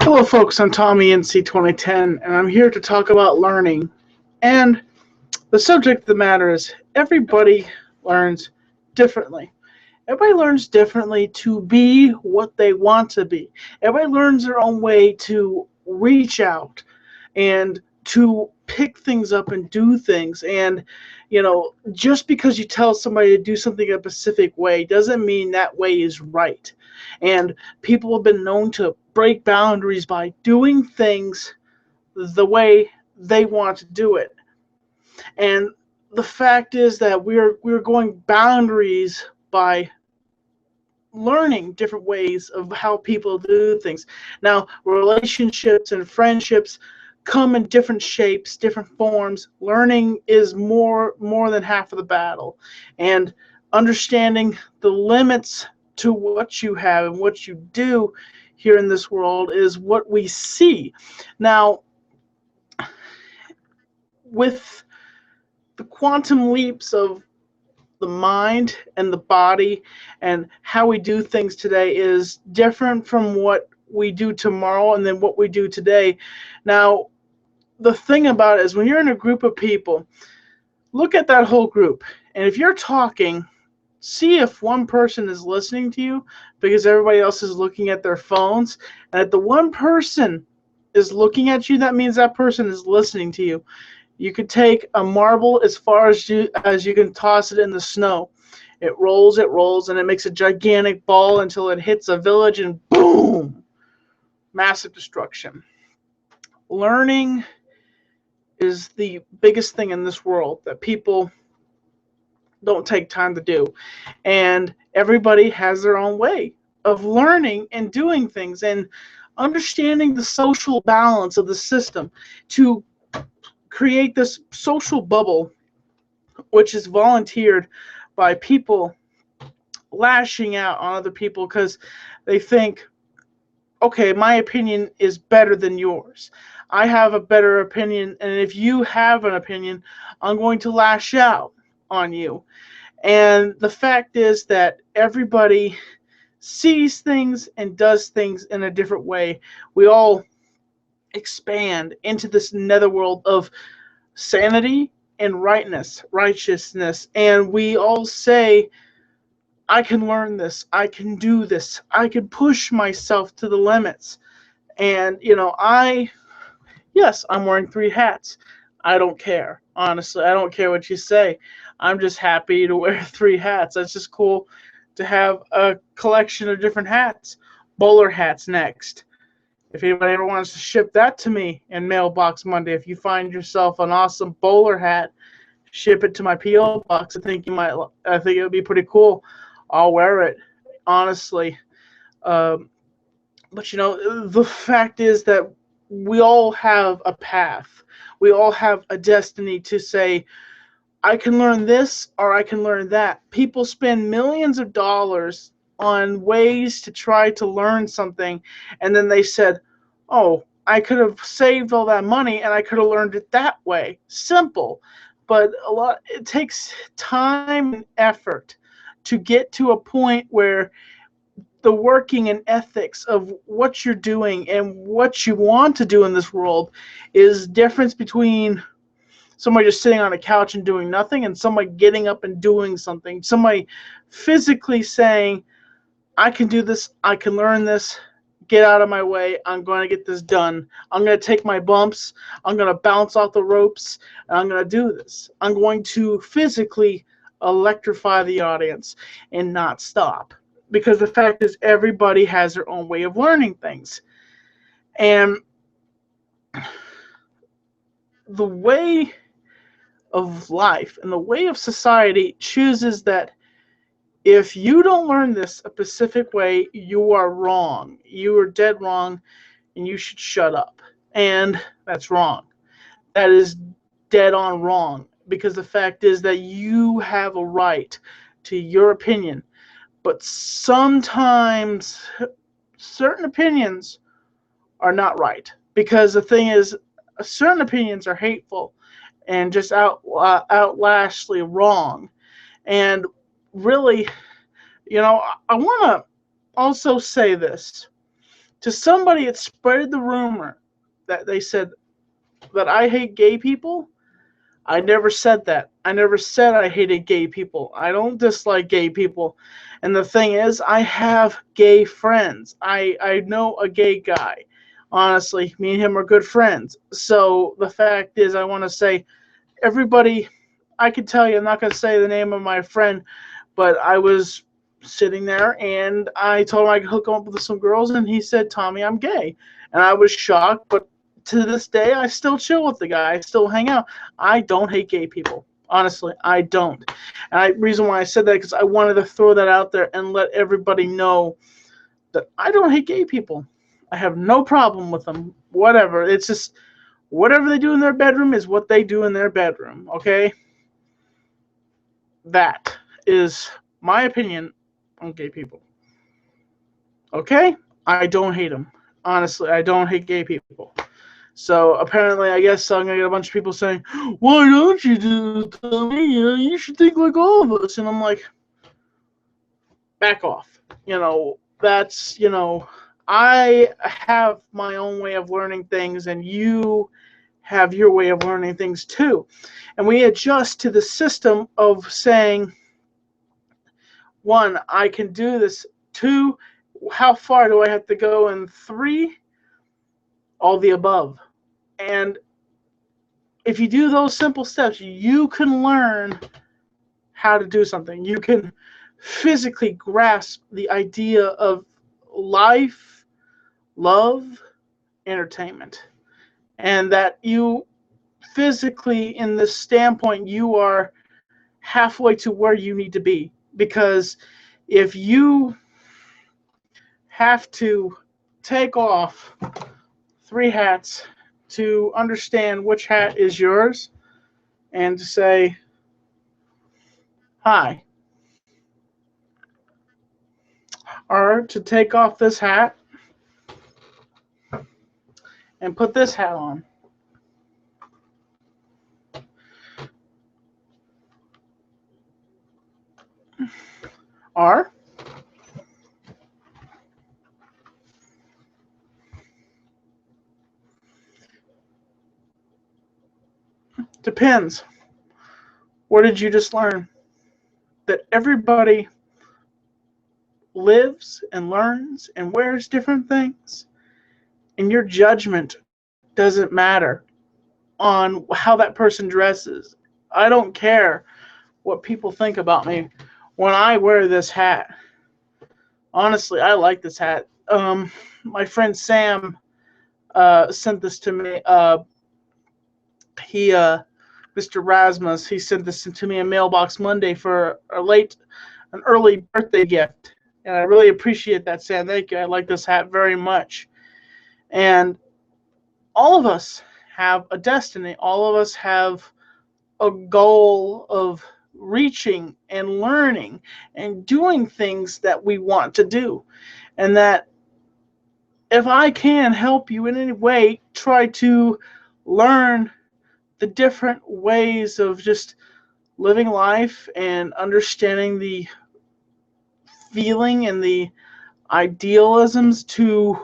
Hello, folks. I'm Tommy NC2010, and I'm here to talk about learning. And the subject of the matter is everybody learns differently. Everybody learns differently to be what they want to be. Everybody learns their own way to reach out and to pick things up and do things. And, just because you tell somebody to do something a specific way doesn't mean that way is right. And people have been known to break boundaries by doing things the way they want to do it. And the fact is that we're going boundaries by learning different ways of how people do things. Now, relationships and friendships come in different shapes, different forms. Learning is more than half of the battle. And understanding the limits to what you have and what you do here in this world is what we see. Now, with the quantum leaps of the mind and the body and how we do things today is different from what we do tomorrow and then what we do today. Now, the thing about it is when you're in a group of people, look at that whole group. And if you're talking, see if one person is listening to you because everybody else is looking at their phones. And if the one person is looking at you, that means that person is listening to you. You could take a marble as far as you can toss it in the snow. It rolls, and it makes a gigantic ball until it hits a village and boom, massive destruction. Learning is the biggest thing in this world that people don't take time to do. And everybody has their own way of learning and doing things and understanding the social balance of the system to create this social bubble, which is volunteered by people lashing out on other people because they think, okay, my opinion is better than yours. I have a better opinion, and if you have an opinion, I'm going to lash out on you. And the fact is that everybody sees things and does things in a different way. We all expand into this netherworld of sanity and righteousness, and we all say, I can learn this, I can do this, I can push myself to the limits. And yes, I'm wearing three hats. I don't care. Honestly, I don't care what you say. I'm just happy to wear three hats. That's just cool to have a collection of different hats. Bowler hats next. If anybody ever wants to ship that to me in Mailbox Monday, if you find yourself an awesome bowler hat, ship it to my P.O. box. I think it would be pretty cool. I'll wear it, honestly. But the fact is that we all have a path. We all have a destiny to say, I can learn this or I can learn that. People spend millions of dollars on ways to try to learn something, and then they said, oh, I could have saved all that money and I could have learned it that way. Simple. But it takes time and effort to get to a point where the working and ethics of what you're doing and what you want to do in this world is difference between somebody just sitting on a couch and doing nothing and somebody getting up and doing something. Somebody physically saying, I can do this, I can learn this, get out of my way, I'm going to get this done. I'm going to take my bumps, I'm going to bounce off the ropes, and I'm going to do this. I'm going to physically electrify the audience and not stop. Because the fact is, everybody has their own way of learning things. And the way of life and the way of society chooses that if you don't learn this a specific way, you are wrong. You are dead wrong, and you should shut up. And that's wrong. That is dead on wrong. Because the fact is that you have a right to your opinion. But sometimes certain opinions are not right. Because the thing is, certain opinions are hateful and just outlastly wrong. And really, I want to also say this. To somebody, it spread the rumor that they said that I hate gay people. I never said that. I never said I hated gay people. I don't dislike gay people. And the thing is, I have gay friends. I know a gay guy. Honestly, me and him are good friends. So the fact is, I want to say, everybody, I could tell you, I'm not going to say the name of my friend, but I was sitting there and I told him I could hook him up with some girls, and he said, Tommy, I'm gay. And I was shocked, but to this day, I still chill with the guy. I still hang out. I don't hate gay people. Honestly, I don't. And the reason why I said that, because I wanted to throw that out there and let everybody know that I don't hate gay people. I have no problem with them. Whatever. It's just whatever they do in their bedroom is what they do in their bedroom. Okay? That is my opinion on gay people. Okay? I don't hate them. Honestly, I don't hate gay people. So apparently, I guess I'm gonna get a bunch of people saying, "Why don't you do it, Tommy? You should think like all of us." And I'm like, back off. That's I have my own way of learning things, and you have your way of learning things too. And we adjust to the system of saying, one, I can do this. Two, how far do I have to go? And three, all the above. And if you do those simple steps, you can learn how to do something. You can physically grasp the idea of life, love, entertainment. And that you physically, in this standpoint, you are halfway to where you need to be. Because if you have to take off 3 hats to understand which hat is yours and to say, hi, or to take off this hat and put this hat on. Or depends. What did you just learn? That everybody lives and learns and wears different things. And your judgment doesn't matter on how that person dresses. I don't care what people think about me when I wear this hat. Honestly, I like this hat. My friend Sam sent this to me. Mr. Rasmus, he sent this to me in Mailbox Monday for an early birthday gift. And I really appreciate that, Sam. Thank you. I like this hat very much. And all of us have a destiny. All of us have a goal of reaching and learning and doing things that we want to do. And that if I can help you in any way, try to learn the different ways of just living life and understanding the feeling and the idealisms to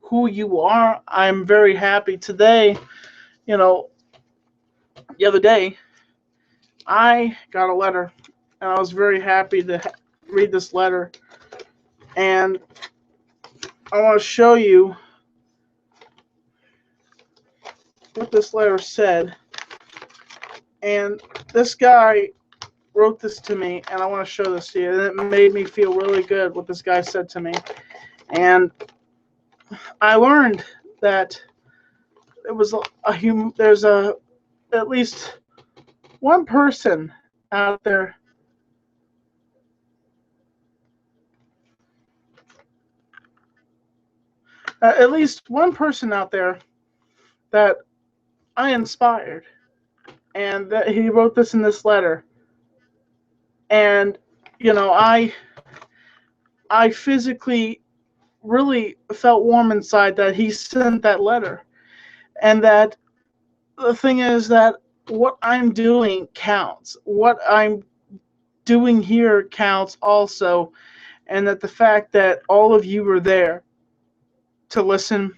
who you are, I'm very happy. Today, the other day, I got a letter, and I was very happy to read this letter. And I want to show you what this letter said. And this guy wrote this to me, and I want to show this to you. And it made me feel really good what this guy said to me. And I learned that it was there's at least one person out there at least one person out there that I inspired, and that he wrote this in this letter. And I physically really felt warm inside that he sent that letter. And that the thing is that what I'm doing counts. What I'm doing here counts also. And that the fact that all of you were there to listen,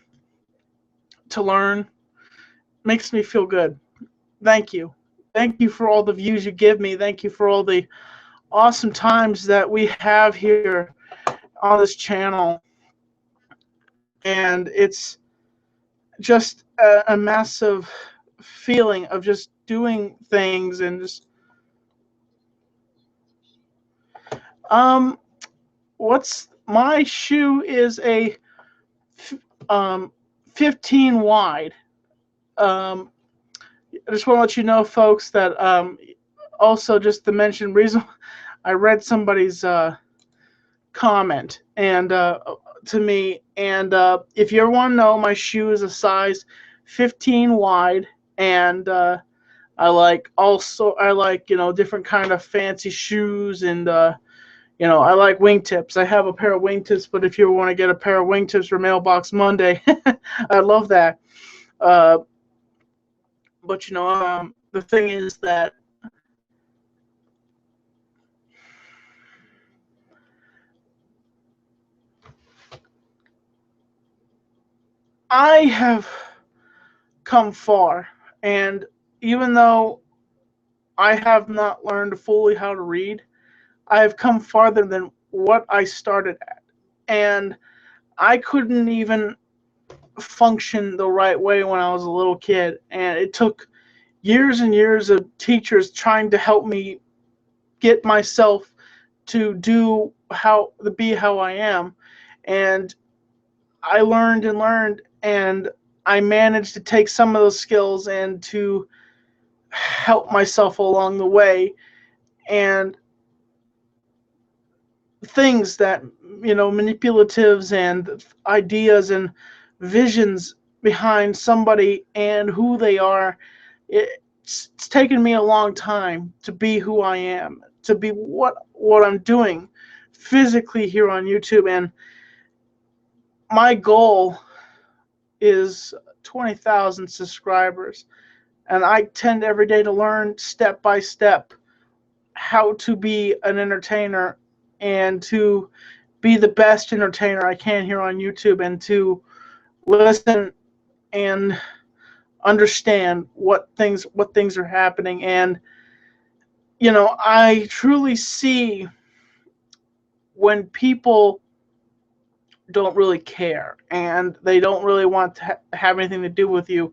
to learn. Makes me feel good. Thank you. Thank you for all the views you give me. Thank you for all the awesome times that we have here on this channel. And it's just a massive feeling of just doing things and just what's my shoe is a 15 wide. I just want to let you know, folks, that also just to mention reason I read somebody's comment and to me, and if you ever want to know, my shoe is a size 15 wide, and I like different kind of fancy shoes, and I like wingtips. I have a pair of wingtips, but if you want to get a pair of wingtips for Mailbox Monday, I love that. But the thing is that I have come far, and even though I have not learned fully how to read, I have come farther than what I started at. And I couldn't even function the right way when I was a little kid. And it took years and years of teachers trying to help me get myself to be how I am. And I learned and learned, and I managed to take some of those skills and to help myself along the way. And things that manipulatives and ideas and visions behind somebody and who they are, it's taken me a long time to be who I am, to be what I'm doing physically here on YouTube. And my goal is 20,000 subscribers, and I tend every day to learn step by step how to be an entertainer and to be the best entertainer I can here on YouTube, and to listen and understand what things are happening. And I truly see when people don't really care and they don't really want to have anything to do with you,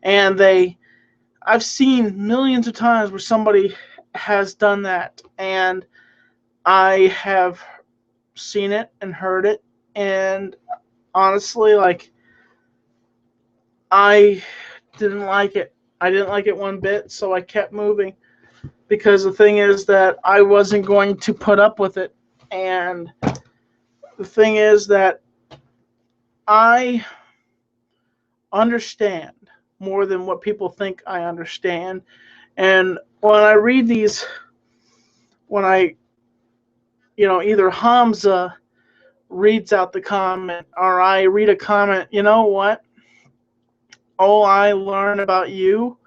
and I've seen millions of times where somebody has done that, and I have seen it and heard it, and honestly, like, I didn't like it. I didn't like it one bit, so I kept moving, because the thing is that I wasn't going to put up with it. And the thing is that I understand more than what people think I understand. And when I read these, when I, either Hamza reads out the comment or I read a comment, you know what? All I learn about you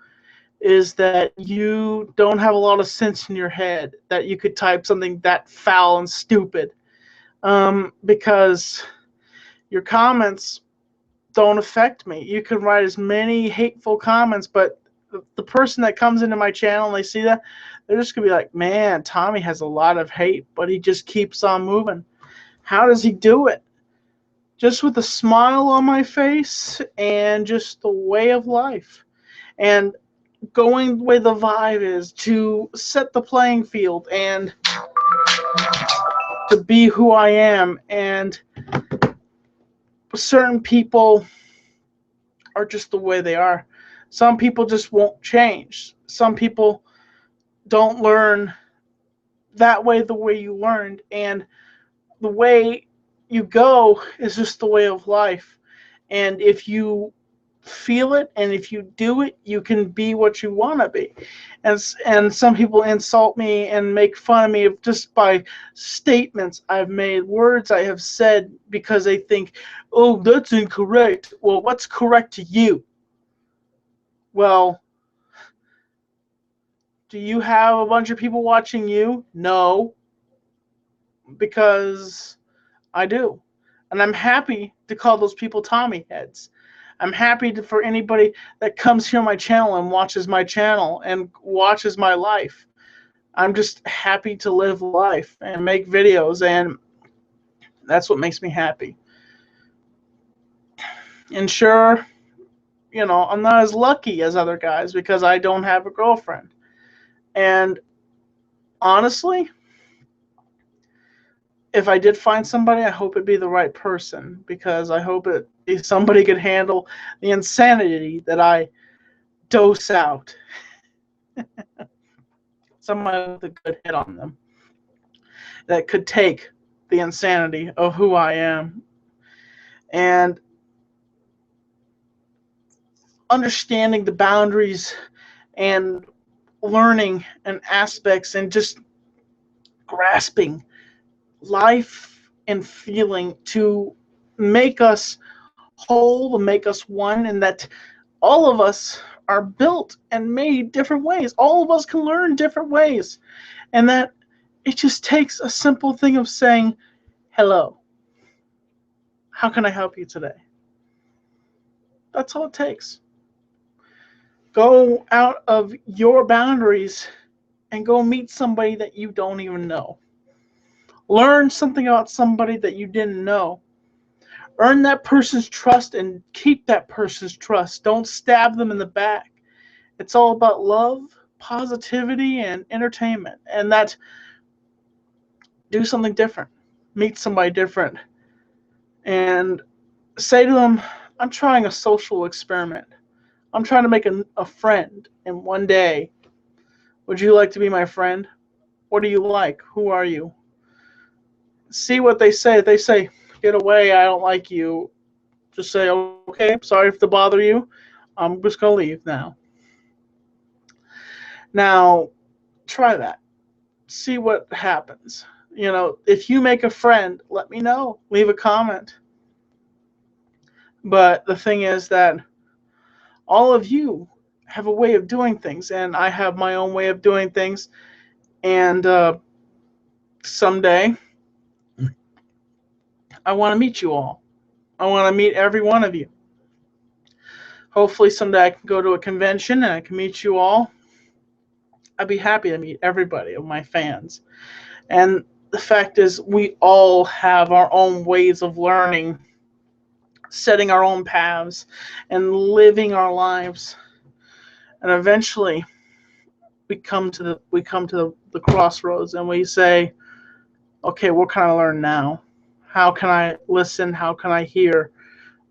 is that you don't have a lot of sense in your head, that you could type something that foul and stupid. Because your comments don't affect me. You can write as many hateful comments, but the person that comes into my channel and they see that, they're just going to be like, man, Tommy has a lot of hate, but he just keeps on moving. How does he do it? Just with a smile on my face and just the way of life. And going the way the vibe is, to set the playing field and to be who I am. And certain people are just the way they are. Some people just won't change. Some people don't learn that way the way you learned, and the way you go is just the way of life. And if you feel it and if you do it, you can be what you want to be. And some people insult me and make fun of me just by statements I've made, words I have said, because they think, oh, that's incorrect. Well, what's correct to you? Well, do you have a bunch of people watching you? No, because I do. And I'm happy to call those people Tommy heads. I'm happy for anybody that comes here on my channel and watches my channel and watches my life. I'm just happy to live life and make videos, and that's what makes me happy. And sure, you know, I'm not as lucky as other guys because I don't have a girlfriend. And honestly, if I did find somebody, I hope it'd be the right person, because I hope somebody could handle the insanity that I dose out. Somebody with a good hit on them that could take the insanity of who I am and understanding the boundaries and learning and aspects and just grasping life and feeling to make us whole, to make us one, and that all of us are built and made different ways. All of us can learn different ways, and that it just takes a simple thing of saying, hello, how can I help you today? That's all it takes. Go out of your boundaries and go meet somebody that you don't even know. Learn something about somebody that you didn't know. Earn that person's trust and keep that person's trust. Don't stab them in the back. It's all about love, positivity, and entertainment. And that, do something different. Meet somebody different. And say to them, I'm trying a social experiment. I'm trying to make a friend in one day. Would you like to be my friend? What do you like? Who are you? See what they say. If they say, get away, I don't like you, just say, okay, sorry to bother you. I'm just going to leave now. Now, try that. See what happens. You know, if you make a friend, let me know. Leave a comment. But the thing is that all of you have a way of doing things, and I have my own way of doing things. And someday, I want to meet you all. I want to meet every one of you. Hopefully someday I can go to a convention and I can meet you all. I'd be happy to meet everybody of my fans. And the fact is, we all have our own ways of learning, setting our own paths, and living our lives. And eventually, we come to the crossroads, and we say, okay, what can I learn now? How can I listen? How can I hear?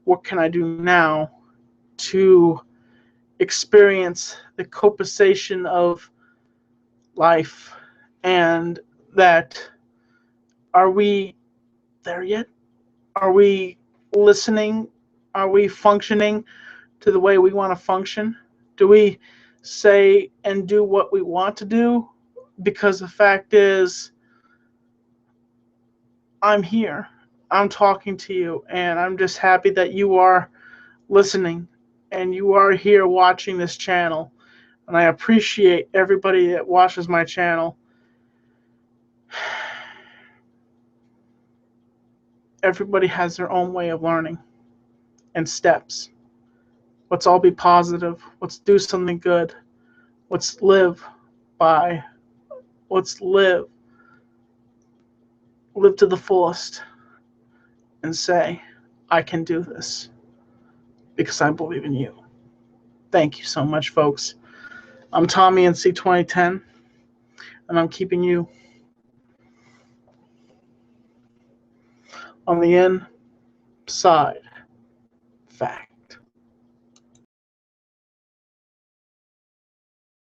What can I do now to experience the compensation of life? And that, are we there yet? Are we listening? Are we functioning to the way we want to function? Do we say and do what we want to do? Because the fact is, I'm here. I'm talking to you, and I'm just happy that you are listening and you are here watching this channel. And I appreciate everybody that watches my channel. Everybody has their own way of learning and steps. Let's all be positive. Let's do something good. Let's live by. Let's live to the fullest and say, I can do this because I believe in you. Thank you so much, folks. I'm Tommy NC 2010, and I'm keeping you on the inside fact.